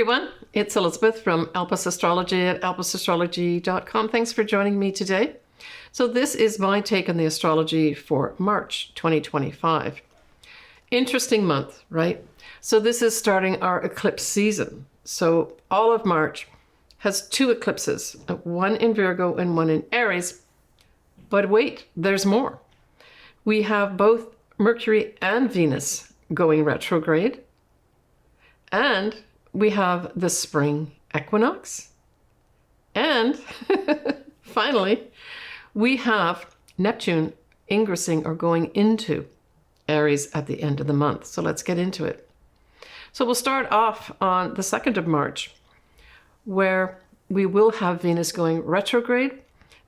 everyone, it's Elizabeth from Elpis Astrology at elpisastrology.com. Thanks for joining me today. So this is my take on the astrology for March 2025. Interesting month, right? So this is starting our eclipse season. So all of March has two eclipses, one in Virgo and one in Aries. But wait, there's more. We have both Mercury and Venus going retrograde. And we have the spring equinox. And finally, we have Neptune ingressing or going into Aries at the end of the month. So let's get into it. So we'll start off on the 2nd of March, where we will have Venus going retrograde,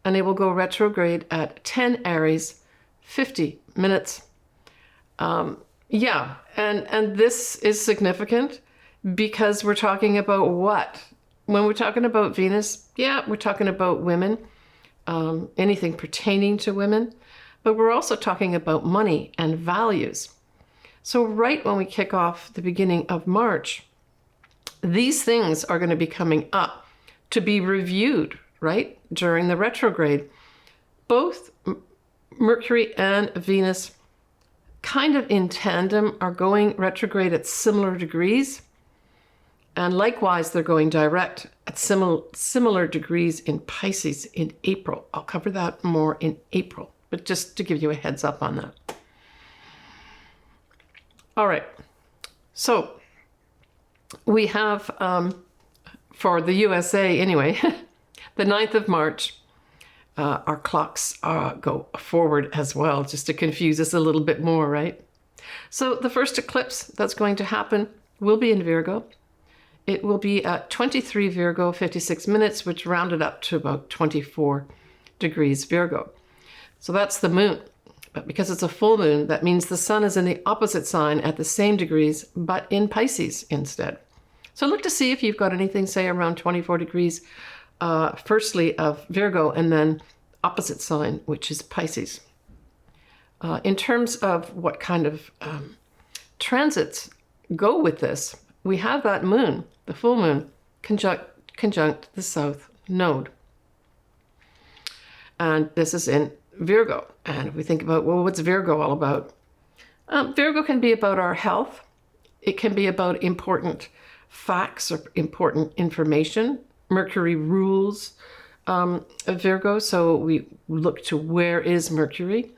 and it will go retrograde at 10 Aries, 50 minutes. And this is significant because we're talking about what? When we're talking about Venus, we're talking about women, anything pertaining to women, but we're also talking about money and values. So right when we kick off the beginning of March, these things are going to be coming up to be reviewed, right, during the retrograde. Both Mercury and Venus, kind of in tandem, are going retrograde at similar degrees. And likewise, they're going direct at similar degrees in Pisces in April. I'll cover that more in April, but just to give you a heads up on that. All right. So we have, for the USA anyway, the 9th of March, our clocks go forward as well, just to confuse us a little bit more, right? So the first eclipse that's going to happen will be in Virgo. It will be at 23 Virgo, 56 minutes, which rounded up to about 24 degrees Virgo. So that's the moon. But because it's a full moon, that means the sun is in the opposite sign at the same degrees, but in Pisces instead. So look to see if you've got anything, say, around 24 degrees, firstly of Virgo, and then opposite sign, which is Pisces. In terms of what kind of transits go with this, we have that moon, the full moon, conjunct the south node. And this is in Virgo. And if we think about, well, what's Virgo all about? Virgo can be about our health. It can be about important facts or important information. Mercury rules Virgo, so we look to where is Mercury.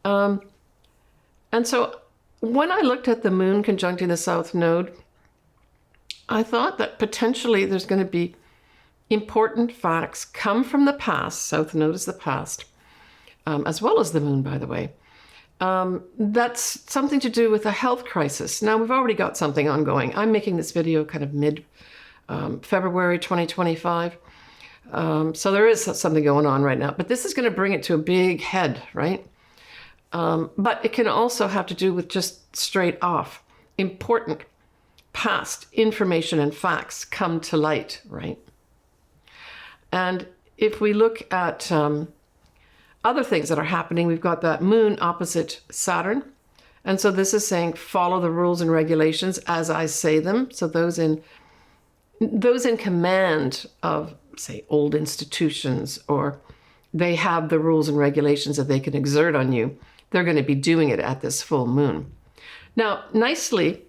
And so when I looked at the moon conjuncting the south node, I thought that potentially there's going to be important facts come from the past. South node is the past, as well as the moon, by the way. That's something to do with a health crisis. Now, we've already got something ongoing. I'm making this video kind of mid-February 2025. So there is something going on right now. But this is going to bring it to a big head, right? But it can also have to do with just straight off important past information and facts come to light, right? And if we look at other things that are happening, we've got that moon opposite Saturn. And so this is saying follow the rules and regulations as I say them. So those in command of, say, old institutions, or they have the rules and regulations that they can exert on you, they're going to be doing it at this full moon. Now, nicely,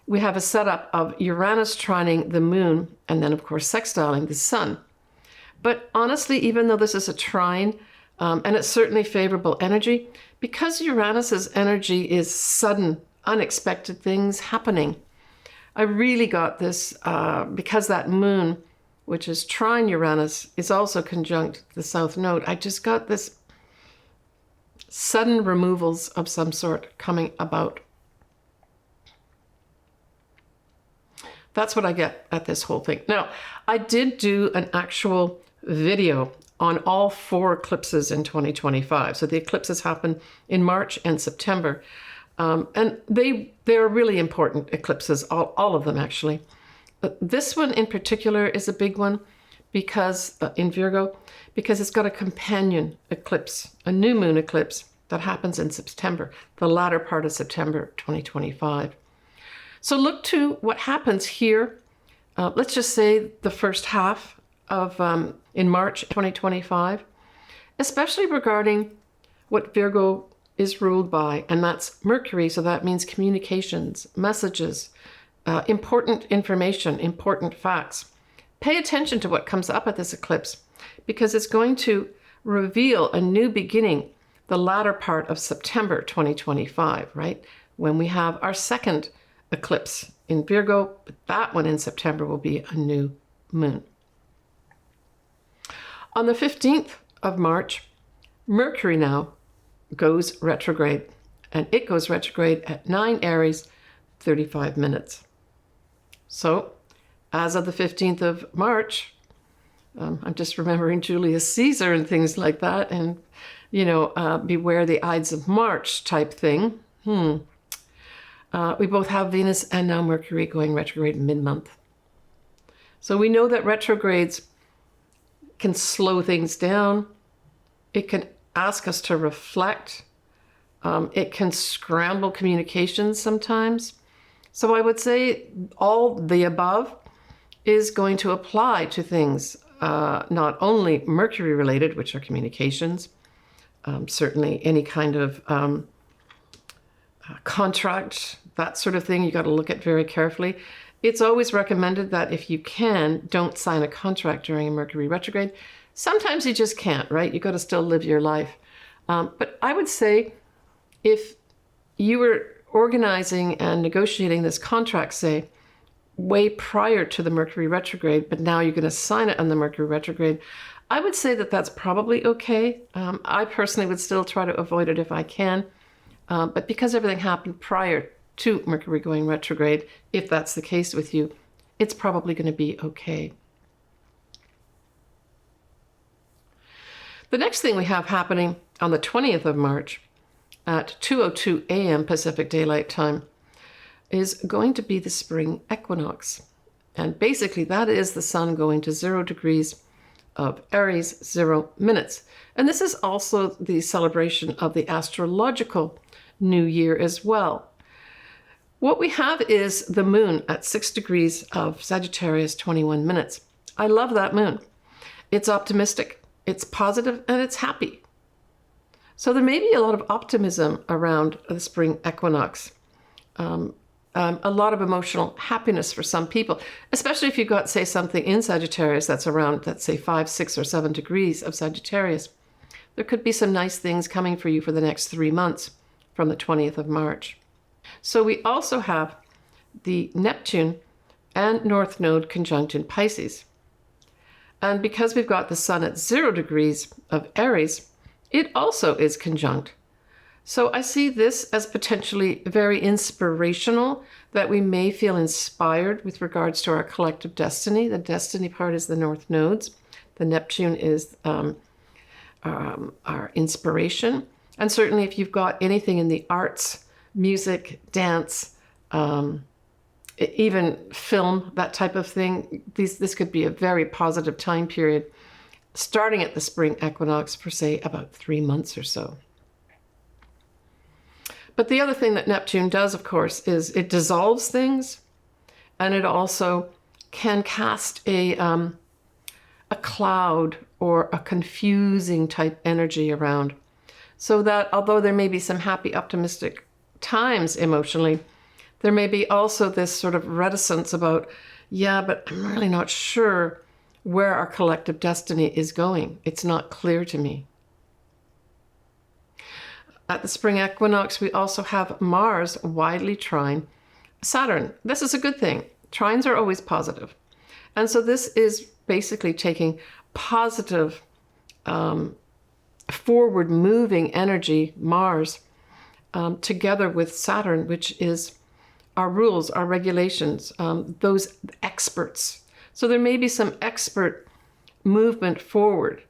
we have a setup of Uranus trining the moon, and then, of course, sextiling the sun. But honestly, even though this is a trine, and it's certainly favorable energy, because Uranus's energy is sudden, unexpected things happening, I really got this because that moon, which is trine Uranus, is also conjunct the south node. I just got this sudden removals of some sort coming about. That's what I get at this whole thing. Now, I did do an actual video on all 4 eclipses in 2025. So the eclipses happen in March and September. And they're really important eclipses, all of them actually. But this one in particular is a big one because in Virgo, because it's got a companion eclipse, a new moon eclipse that happens in September, the latter part of September 2025. So look to what happens here let's just say the first half of in March 2025, especially regarding what Virgo is ruled by, and that's Mercury. So that means communications, messages, important information, important facts. Pay attention to what comes up at this eclipse, because it's going to reveal a new beginning the latter part of September 2025, right? When we have our second eclipse in Virgo, but that one in September will be a new moon. On the 15th of March, Mercury now goes retrograde, and it goes retrograde at 9 Aries, 35 minutes. So, as of the 15th of March, I'm just remembering Julius Caesar and things like that, and, beware the Ides of March type thing. We both have Venus and now Mercury going retrograde mid-month. So we know that retrogrades can slow things down. It can ask us to reflect. It can scramble communications sometimes. So I would say all the above is going to apply to things, not only Mercury related, which are communications, certainly any kind of contract, that sort of thing, you got to look at very carefully. It's always recommended that if you can, don't sign a contract during a Mercury retrograde. Sometimes you just can't, right? You got to still live your life. But I would say if you were organizing and negotiating this contract, say, way prior to the Mercury retrograde, but now you're going to sign it on the Mercury retrograde, I would say that that's probably okay. I personally would still try to avoid it if I can. But because everything happened prior to Mercury going retrograde, if that's the case with you, it's probably going to be okay. The next thing we have happening on the 20th of March at 2:02 a.m. Pacific Daylight Time is going to be the spring equinox. And basically that is the sun going to 0 degrees of Aries, 0 minutes. And this is also the celebration of the astrological new year as well. What we have is the moon at 6 degrees of Sagittarius, 21 minutes. I love that moon. It's optimistic, it's positive, and it's happy. So there may be a lot of optimism around the spring equinox. A lot of emotional happiness for some people, especially if you've got, say, something in Sagittarius that's around, let's say, 5, 6, or 7 degrees of Sagittarius. There could be some nice things coming for you for the next 3 months from the 20th of March. So we also have the Neptune and North Node conjunct in Pisces. And because we've got the sun at 0 degrees of Aries, it also is conjunct. So I see this as potentially very inspirational, that we may feel inspired with regards to our collective destiny. The destiny part is the North Nodes. The Neptune is our inspiration. And certainly if you've got anything in the arts, music, dance, even film, that type of thing, this could be a very positive time period, starting at the spring equinox for, say, about 3 months or so. But the other thing that Neptune does, of course, is it dissolves things, and it also can cast a cloud or a confusing type energy around. So that although there may be some happy, optimistic times emotionally, there may be also this sort of reticence about, yeah, but I'm really not sure where our collective destiny is going. It's not clear to me. At the spring equinox, we also have Mars widely trine Saturn. This is a good thing. Trines are always positive. And so this is basically taking positive, forward-moving energy, Mars, together with Saturn, which is our rules, our regulations, those experts. So there may be some expert movement forward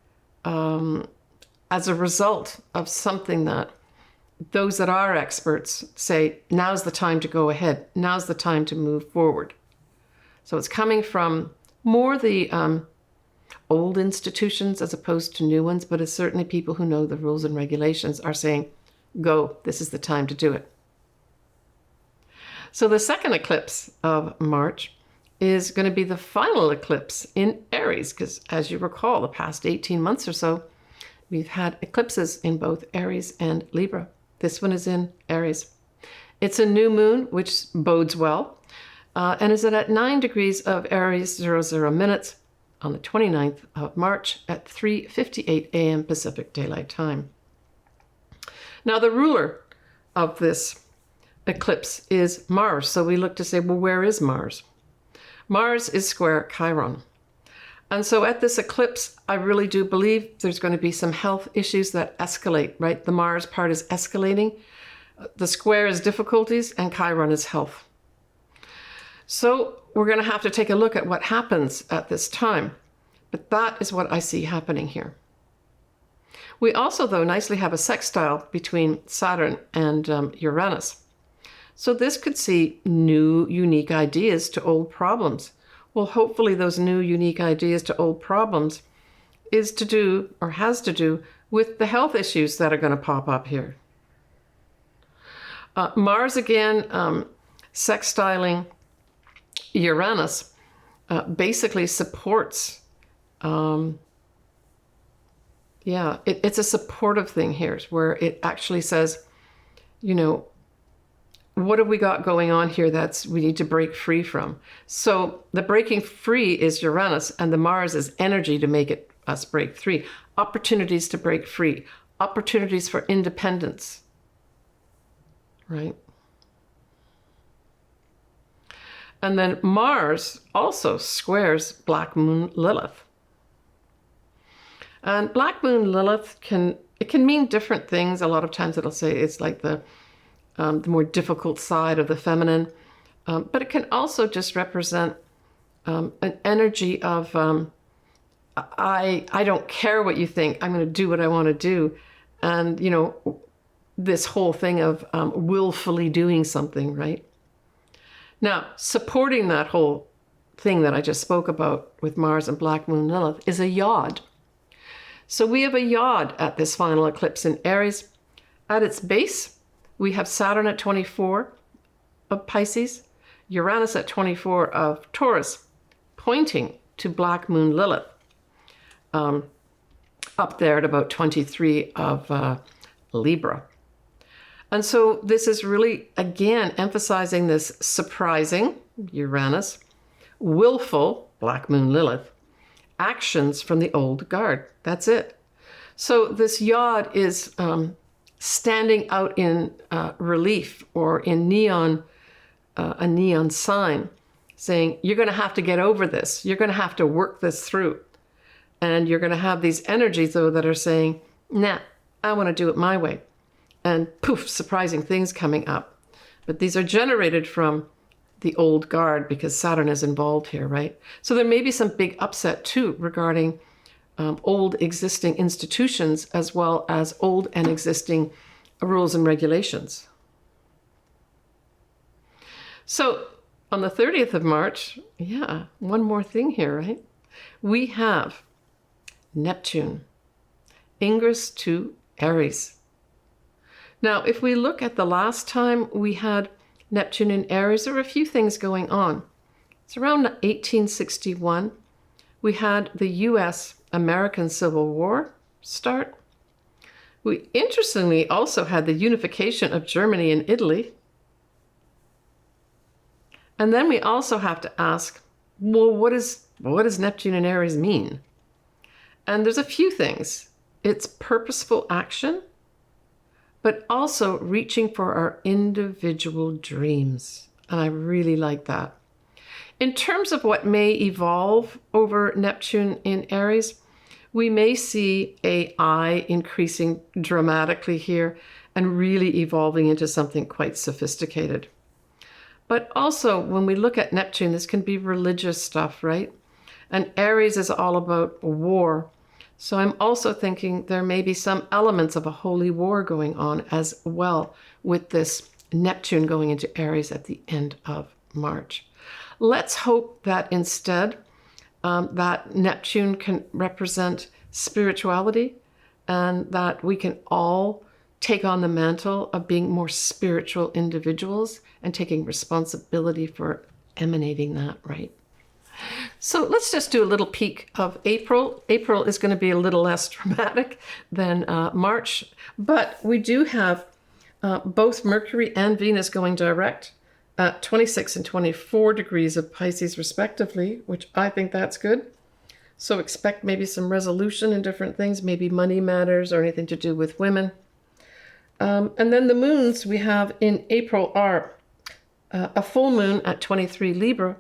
as a result of something that those that are experts say, now's the time to go ahead. Now's the time to move forward. So it's coming from more the old institutions as opposed to new ones, but it's certainly people who know the rules and regulations are saying, go, this is the time to do it. So the second eclipse of March is going to be the final eclipse in Aries, because as you recall, the past 18 months or so, we've had eclipses in both Aries and Libra. This one is in Aries. It's a new moon, which bodes well, and is at 9 degrees of Aries, 00 minutes on the 29th of March at 3:58 a.m. Pacific Daylight Time. Now, the ruler of this eclipse is Mars. So we look to say, well, where is Mars? Mars is square Chiron. And so at this eclipse, I really do believe there's going to be some health issues that escalate, right? The Mars part is escalating. The square is difficulties and Chiron is health. So we're going to have to take a look at what happens at this time. But that is what I see happening here. We also, though, nicely have a sextile between Saturn and Uranus. So this could see new, unique ideas to old problems. Well, hopefully those new, unique ideas to old problems is to do, or has to do, with the health issues that are going to pop up here. Mars, again, sextiling Uranus, basically supports, it's a supportive thing here, where it actually says, you know, what have we got going on here that's we need to break free from? So the breaking free is Uranus, and the Mars is energy to make it us break free. Opportunities to break free. Opportunities for independence. Right? And then Mars also squares Black Moon Lilith. And Black Moon Lilith can mean different things. A lot of times it'll say it's like the more difficult side of the feminine. But it can also just represent an energy of, I don't care what you think, I'm going to do what I want to do. And, you know, this whole thing of willfully doing something, right? Now, supporting that whole thing that I just spoke about with Mars and Black Moon Lilith is a yod. So we have a yod at this final eclipse in Aries. At its base, we have Saturn at 24 of Pisces, Uranus at 24 of Taurus, pointing to Black Moon Lilith, up there at about 23 of Libra. And so this is really, again, emphasizing this surprising, Uranus, willful, Black Moon Lilith, actions from the old guard. That's it. So this yod is standing out in relief or in neon, a neon sign, saying, you're going to have to get over this. You're going to have to work this through. And you're going to have these energies, though, that are saying, nah, I want to do it my way. And poof, surprising things coming up. But these are generated from the old guard because Saturn is involved here, right? So there may be some big upset, too, regarding old existing institutions as well as old and existing rules and regulations. So on the 30th of March, one more thing here, right? We have Neptune, ingress to Aries. Now, if we look at the last time we had Neptune in Aries, there were a few things going on. It's around 1861. We had the U.S.-American Civil War start. We interestingly also had the unification of Germany and Italy. And then we also have to ask, well, what does Neptune in Aries mean? And there's a few things. It's purposeful action, but also reaching for our individual dreams. And I really like that. In terms of what may evolve over Neptune in Aries, we may see AI increasing dramatically here and really evolving into something quite sophisticated. But also, when we look at Neptune, this can be religious stuff, right? And Aries is all about war. So I'm also thinking there may be some elements of a holy war going on as well with this Neptune going into Aries at the end of March. Let's hope that instead that Neptune can represent spirituality and that we can all take on the mantle of being more spiritual individuals and taking responsibility for emanating that, right? So let's just do a little peek of April. April is going to be a little less dramatic than March, but we do have both Mercury and Venus going direct at 26 and 24 degrees of Pisces respectively, which I think that's good. So expect maybe some resolution in different things, maybe money matters or anything to do with women. And then the moons we have in April are a full moon at 23 Libra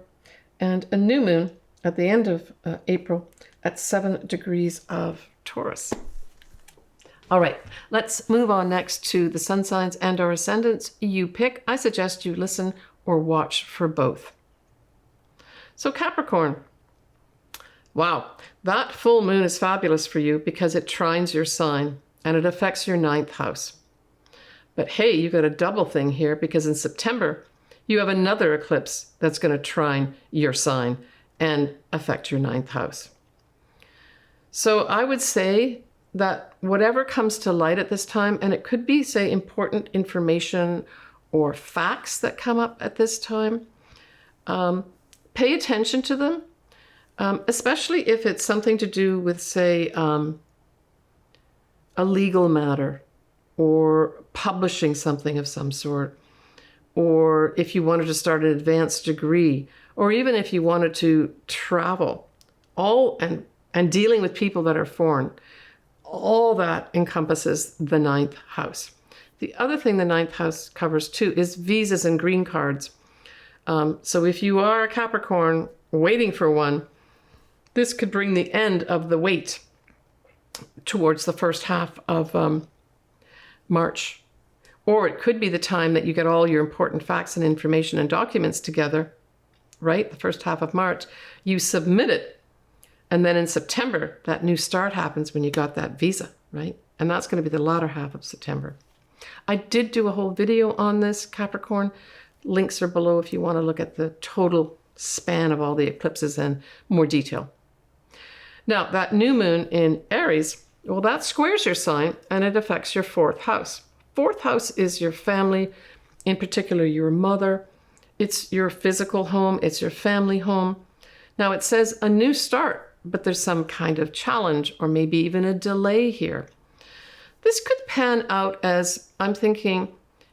and a new moon at the end of April at 7 degrees of Taurus. All right, let's move on next to the sun signs and our ascendants. You pick. I suggest you listen or watch for both. So Capricorn. Wow, that full moon is fabulous for you because it trines your sign and it affects your 9th house. But hey, you got a double thing here because in September, you have another eclipse that's going to trine your sign and affect your 9th house. So I would say that whatever comes to light at this time, and it could be, say, important information or facts that come up at this time, pay attention to them, especially if it's something to do with, say, a legal matter or publishing something of some sort, or if you wanted to start an advanced degree, or even if you wanted to travel, and dealing with people that are foreign, all that encompasses the 9th house. The other thing the 9th house covers too is visas and green cards. So if you are a Capricorn waiting for one, this could bring the end of the wait towards the first half of March. Or it could be the time that you get all your important facts and information and documents together, right? The first half of March, you submit it. And then in September, that new start happens when you got that visa, right? And that's going to be the latter half of September. I did do a whole video on this, Capricorn. Links are below if you want to look at the total span of all the eclipses in more detail. Now, that new moon in Aries, well, that squares your sign and it affects your 4th house. 4th house is your family, in particular your mother. It's your physical home. It's your family home. Now it says a new start, but there's some kind of challenge or maybe even a delay here. This could pan out as, I'm thinking,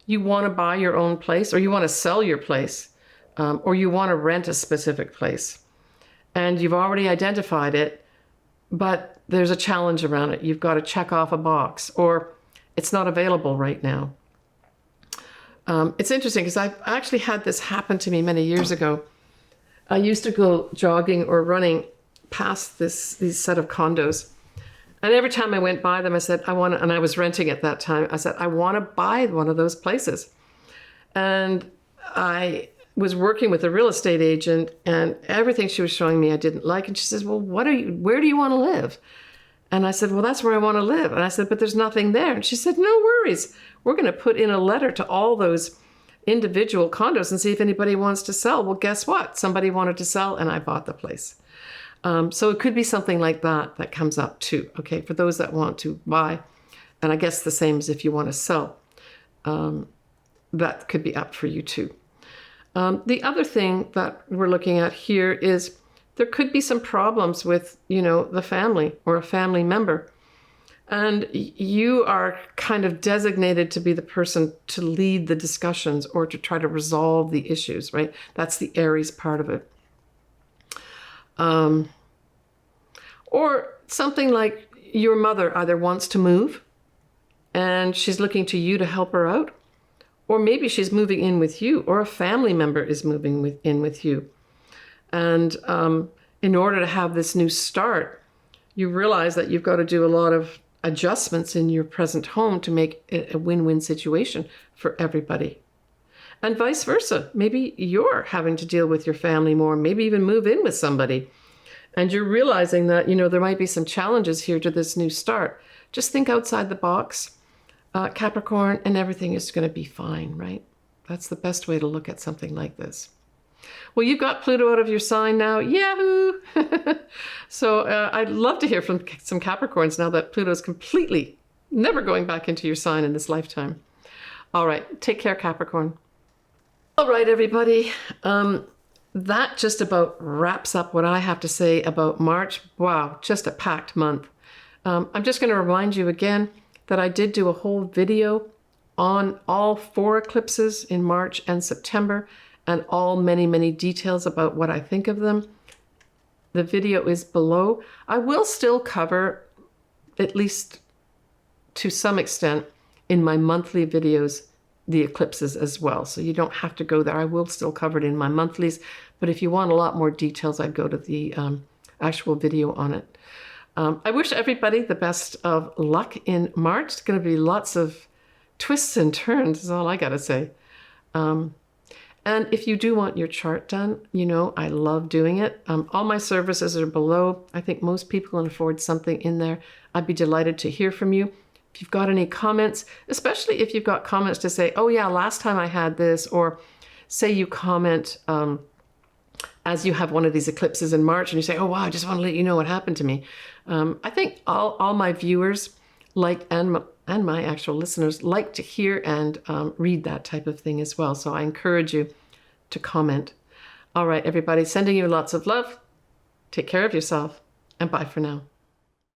you want to buy your own place or you want to sell your place or you want to rent a specific place. And you've already identified it, but there's a challenge around it. You've got to check off a box or it's not available right now. It's interesting because I've actually had this happen to me many years ago. I used to go jogging or running past these set of condos. And every time I went by them, I said, and I was renting at that time, I said, I want to buy one of those places. And I was working with a real estate agent and everything she was showing me I didn't like. And she says, well, where do you want to live? And I said, well, that's where I want to live. And I said, but there's nothing there. And she said, no worries. We're going to put in a letter to all those individual condos and see if anybody wants to sell. Well, guess what? Somebody wanted to sell and I bought the place. So it could be something like that comes up too. Okay, for those that want to buy. And I guess the same as if you want to sell. That could be up for you too. The other thing that we're looking at here is there could be some problems with, the family or a family member. And you are kind of designated to be the person to lead the discussions or to try to resolve the issues, right? That's the Aries part of it. Or something like your mother either wants to move and she's looking to you to help her out, or maybe she's moving in with you, or a family member is moving in with you. And in order to have this new start, you realize that you've got to do a lot of adjustments in your present home to make it a win-win situation for everybody. And vice versa. Maybe you're having to deal with your family more, maybe even move in with somebody. And you're realizing that, there might be some challenges here to this new start. Just think outside the box, Capricorn, and everything is going to be fine, right? That's the best way to look at something like this. Well, you've got Pluto out of your sign now. Yahoo! So I'd love to hear from some Capricorns now that Pluto's completely never going back into your sign in this lifetime. All right. Take care, Capricorn. All right, everybody. that just about wraps up what I have to say about March. Wow, just a packed month. I'm just going to remind you again that I did do a whole video on all 4 eclipses in March and September, and all many details about what I think of them. The video is below. I will still cover, at least to some extent, in my monthly videos, the eclipses as well. So you don't have to go there. I will still cover it in my monthlies. But if you want a lot more details, I'd go to the actual video on it. I wish everybody the best of luck in March. It's going to be lots of twists and turns, is all I got to say. And if you do want your chart done, you know, I love doing it. All my services are below. I think most people can afford something in there. I'd be delighted to hear from you. If you've got any comments, especially if you've got comments to say, oh yeah, last time I had this, or say you comment as you have one of these eclipses in March and you say, oh wow, I just want to let you know what happened to me. I think all my viewers and my actual listeners like to hear and read that type of thing as well. So I encourage you to comment. All right, everybody, sending you lots of love. Take care of yourself, and bye for now.